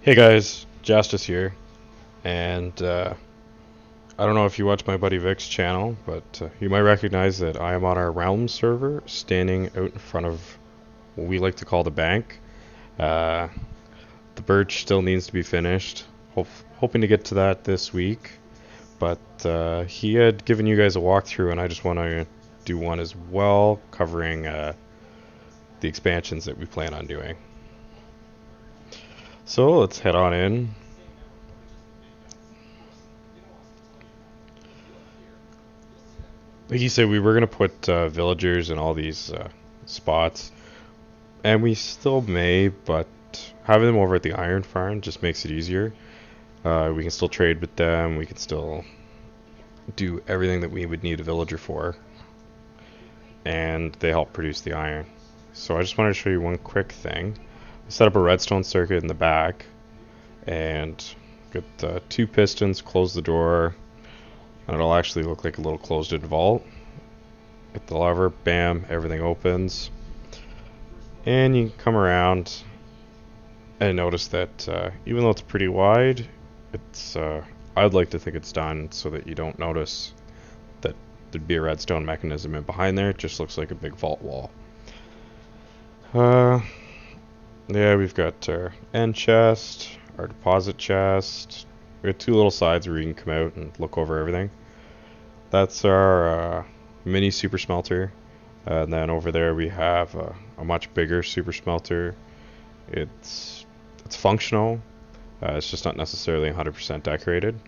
Hey guys, Justice here, and I don't know if you watch my buddy Vick's channel, but you might recognize that I am on our Realm server, standing out in front of what we like to call the bank. Uh, the birch still needs to be finished. Hoping to get to that this week, but he had given you guys a walkthrough, and I just want to do one as well, covering the expansions that we plan on doing. So let's head on in. Like you said, we were going to put villagers in all these spots, and we still may, but having them over at the iron farm just makes it easier. We can still trade with them, we can still do everything that we would need a villager for, and they help produce the iron. So I just wanted to show you one quick thing. Set up a redstone circuit in the back, and get two pistons, close the door, and it'll actually look like a little closed-in vault. Hit the lever, bam, everything opens. And you can come around and notice that even though it's pretty wide, it's I'd like to think it's done so that you don't notice that there'd be a redstone mechanism in behind there. It just looks like a big vault wall. Yeah, we've got our end chest, our deposit chest. We have two little sides where you can come out and look over everything. That's our mini super smelter. And then over there we have a much bigger super smelter. It's functional. It's just not necessarily 100% decorated.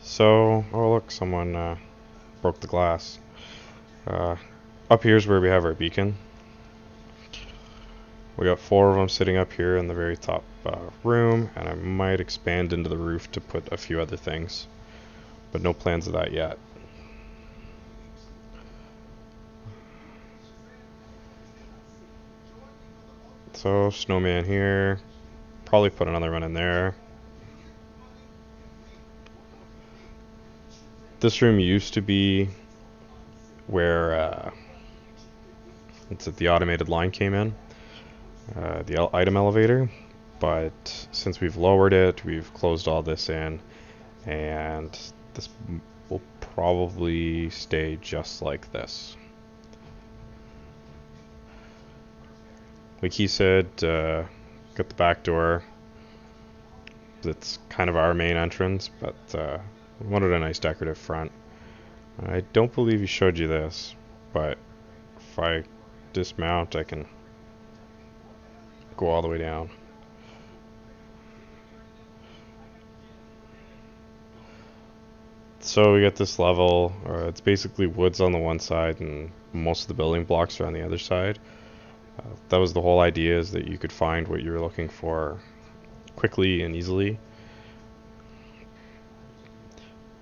So, oh look, someone broke the glass. Uh, Up here is where we have our beacon. We got four of them sitting up here in the very top room, and I might expand into the roof to put a few other things, but no plans of that yet. So, snowman here. Probably put another one in there. This room used to be where the automated line came in, the item elevator, but since we've lowered it, we've closed all this in, and this will probably stay just like this. Like he said, got the back door. That's kind of our main entrance, but we wanted a nice decorative front. I don't believe he showed you this, but if I dismount, I can go all the way down. So we got this level, it's basically woods on the one side and most of the building blocks are on the other side. That was the whole idea, is that you could find what you were looking for quickly and easily.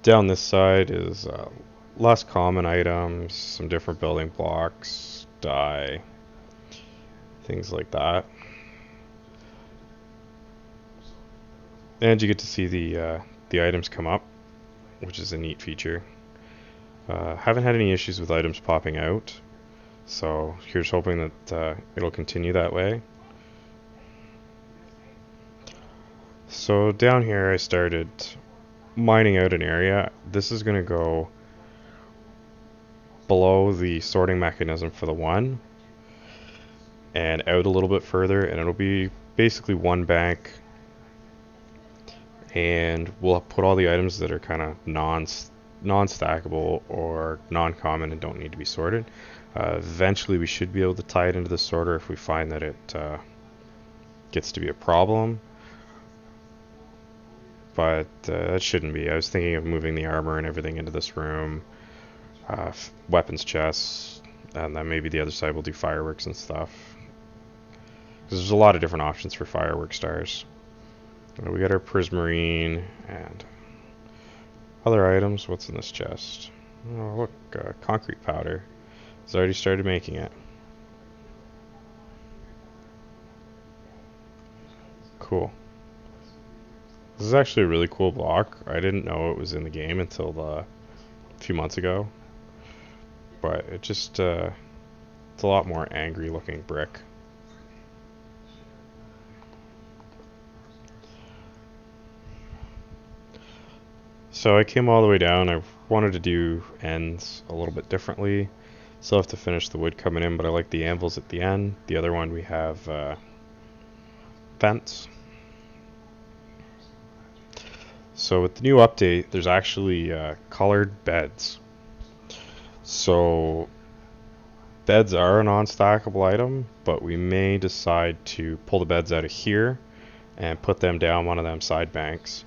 Down this side is less common items, some different building blocks, dye, things like that. And you get to see the items come up, which is a neat feature. Haven't had any issues with items popping out, so here's hoping that it'll continue that way. So down here I started mining out an area. This is going to go below the sorting mechanism for the one and out a little bit further, and it'll be basically one bank, and we'll put all the items that are kind of non-stackable or non-common and don't need to be sorted. Eventually we should be able to tie it into the sorter if we find that it gets to be a problem, but that shouldn't be. I was thinking of moving the armor and everything into this room, weapons chests, and then maybe the other side will do fireworks and stuff, because there's a lot of different options for firework stars. We got our prismarine and other items. What's in this chest? Oh look, concrete powder. It's already started making it. Cool. This is actually a really cool block. I didn't know it was in the game until a few months ago, but it just a lot more angry looking brick. So I came all the way down. I wanted to do ends a little bit differently. Still have to finish the wood coming in, but I like the anvils at the end. The other one we have fence. So with the new update, there's actually colored beds. So beds are a non-stackable item, but we may decide to pull the beds out of here and put them down one of them side banks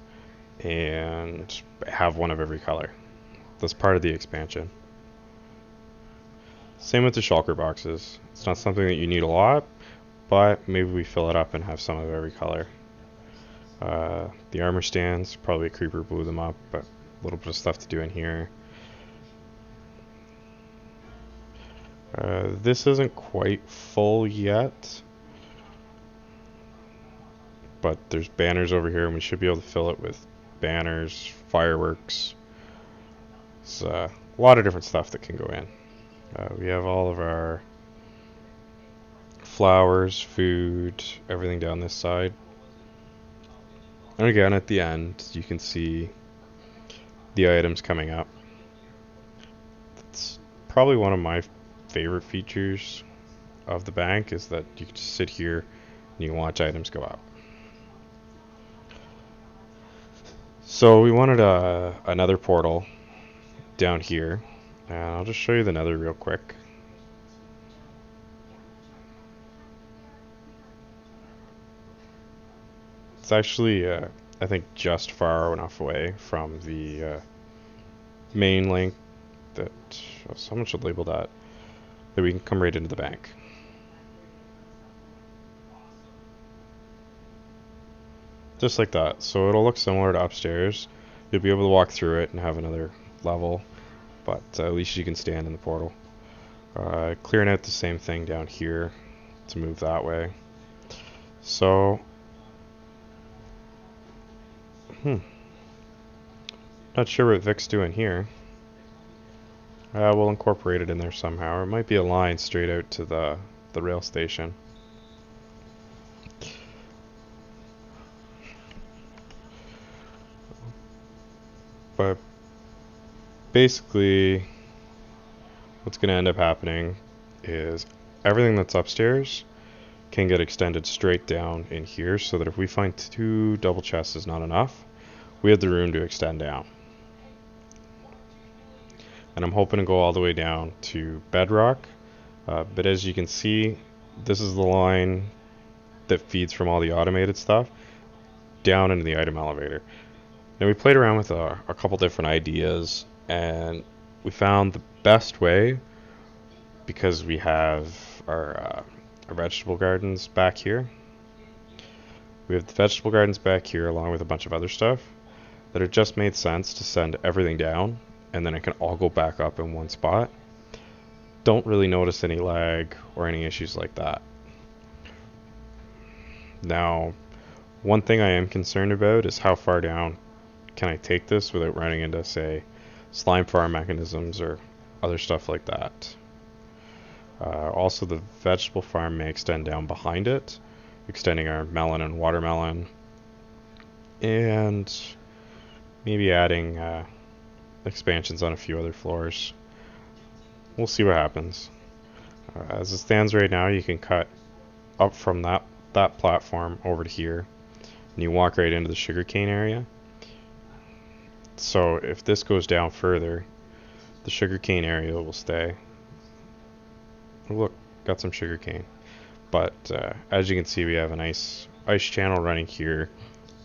and have one of every color. That's part of the expansion. Same with the shulker boxes. It's not something that you need a lot, but maybe we fill it up and have some of every color. The armor stands, probably a creeper blew them up, but a little bit of stuff to do in here. This isn't quite full yet, but there's banners over here and we should be able to fill it with banners, fireworks. There's a lot of different stuff that can go in. We have all of our flowers, food, everything down this side. And again, at the end, you can see the items coming up. It's probably one of my favorite features of the bank is that you can just sit here and you can watch items go up. So we wanted another portal down here, and I'll just show you the nether real quick. It's actually, I think, just far enough away from the main link that someone should label that we can come right into the bank. Just like that. So it'll look similar to upstairs. You'll be able to walk through it and have another level, but at least you can stand in the portal. Clearing out the same thing down here to move that way. So, not sure what Vick's doing here. We'll incorporate it in there somehow. It might be a line straight out to the rail station. But basically, what's going to end up happening is everything that's upstairs can get extended straight down in here, so that if we find 2 double chests is not enough, we have the room to extend down. And I'm hoping to go all the way down to bedrock, but as you can see, this is the line that feeds from all the automated stuff down into the item elevator. Now we played around with a couple different ideas, and we found the best way, because we have our vegetable gardens back here. We have the vegetable gardens back here along with a bunch of other stuff that it just made sense to send everything down, and then it can all go back up in one spot. Don't really notice any lag or any issues like that. Now, one thing I am concerned about is how far down can I take this without running into, say, slime farm mechanisms or other stuff like that. Also, the vegetable farm may extend down behind it, extending our melon and watermelon, and maybe adding expansions on a few other floors. We'll see what happens. As it stands right now, you can cut up from that platform over to here, and you walk right into the sugarcane area. So if this goes down further, the sugarcane area will stay. Oh, look, got some sugarcane. But as you can see, we have a nice ice channel running here,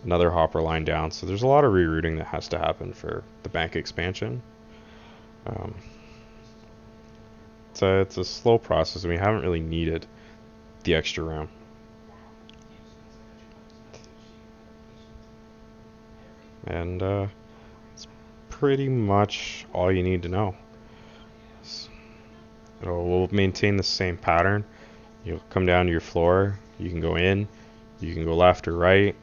another hopper line down. So there's a lot of rerouting that has to happen for the bank expansion. It's a slow process, and we haven't really needed the extra room. And it's pretty much all you need to know. We'll maintain the same pattern. You'll come down to your floor, you can go in, you can go left or right,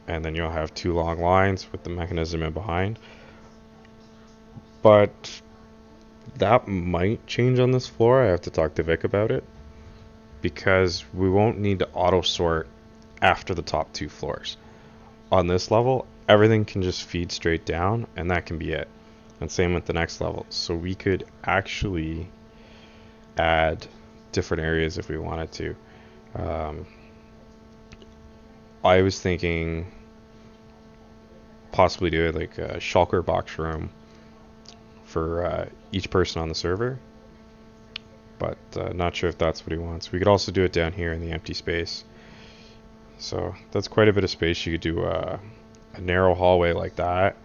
and then you'll have 2 long lines with the mechanism in behind. But that might change on this floor. I have to talk to Vick about it. because we won't need to auto sort after the top 2 floors. On this level, everything can just feed straight down, and that can be it. And same with the next level. So we could actually add different areas if we wanted to. I was thinking possibly do like a shulker box room for each person on the server, but not sure if that's what he wants. We could also do it down here in the empty space. So that's quite a bit of space. You could do a narrow hallway like that.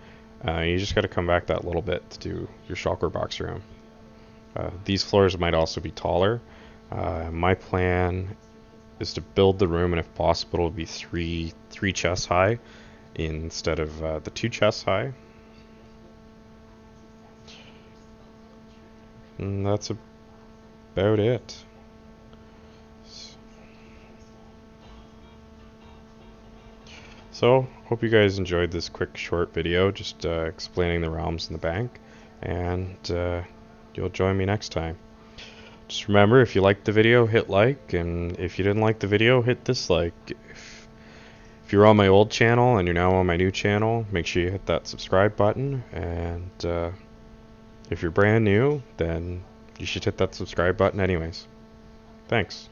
You just got to come back that little bit to do your shulker box room. These floors might also be taller. My plan is to build the room, and if possible, it'll be three chests high instead of the 2 chests high. And that's about it. So, hope you guys enjoyed this quick short video just explaining the realms in the bank, and you'll join me next time. Just remember, if you liked the video, hit like, and if you didn't like the video, hit dislike. If you're on my old channel and you're now on my new channel, make sure you hit that subscribe button, and if you're brand new, then you should hit that subscribe button anyways. Thanks.